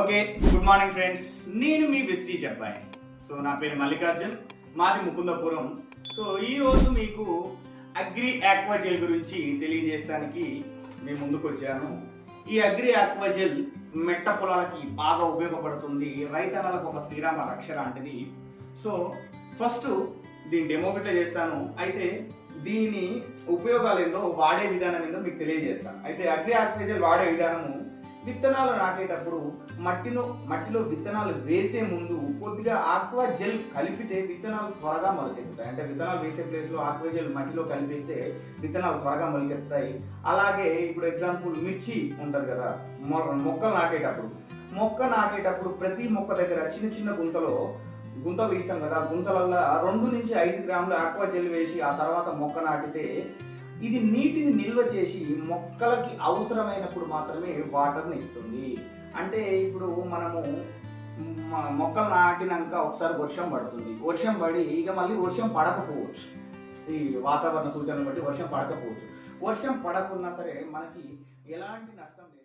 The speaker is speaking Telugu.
Okay, good morning friends. నేను మీ వెస్టీజ్ అబ్బాయి. సో నా పేరు మల్లికార్జున్, మాది ముకుందపురం. సో ఈరోజు మీకు అగ్రి ఆక్వాజెల్ గురించి తెలియజేయడానికి మీ ముందుకు వచ్చాను. ఈ అగ్రి ఆక్వాజెల్ మెట్ట పొలాలకి బాగా ఉపయోగపడుతుంది, రైతన్నలకు ఒక శ్రీరామ రక్ష లాంటిది. సో ఫస్ట్ దీని డెమో బిట్లా చేస్తాను. అయితే దీని ఉపయోగాలు ఏందో, వాడే విధానం ఏందో మీకు తెలియజేస్తాను. అయితే అగ్రి ఆక్వాజెల్ వాడే విధానము, విత్తనాలు నాటేటప్పుడు మట్టిలో విత్తనాలు వేసే ముందు కొద్దిగా ఆక్వా జెల్ కలిపితే విత్తనాలు త్వరగా మొలకెత్తుతాయి. అంటే విత్తనాలు వేసే ప్లేస్లో ఆక్వా జెల్ మట్టిలో కలిపేస్తే విత్తనాలు త్వరగా మొలకెత్తుతాయి. అలాగే ఇప్పుడు ఎగ్జాంపుల్ మిర్చి ఉంటుంది కదా, మొక్కలు నాటేటప్పుడు ప్రతి మొక్క దగ్గర చిన్న చిన్న గుంతలు తీస్తాం కదా, గుంతలల్లో 2 నుంచి 5 గ్రాములు ఆక్వా జెల్ వేసి ఆ తర్వాత మొక్క నాటితే ఇది నీటిని నిల్వ చేసి మొక్కలకి అవసరమైనప్పుడు మాత్రమే వాటర్ని ఇస్తుంది. అంటే ఇప్పుడు మనము మొక్కలు నాటినాక ఒకసారి వర్షం పడుతుంది, వర్షం పడి ఇక మళ్ళీ వర్షం పడకపోవచ్చు, ఈ వాతావరణ సూచనలు బట్టి వర్షం పడకపోవచ్చు. వర్షం పడకున్నా సరే మనకి ఎలాంటి నష్టం లేదు.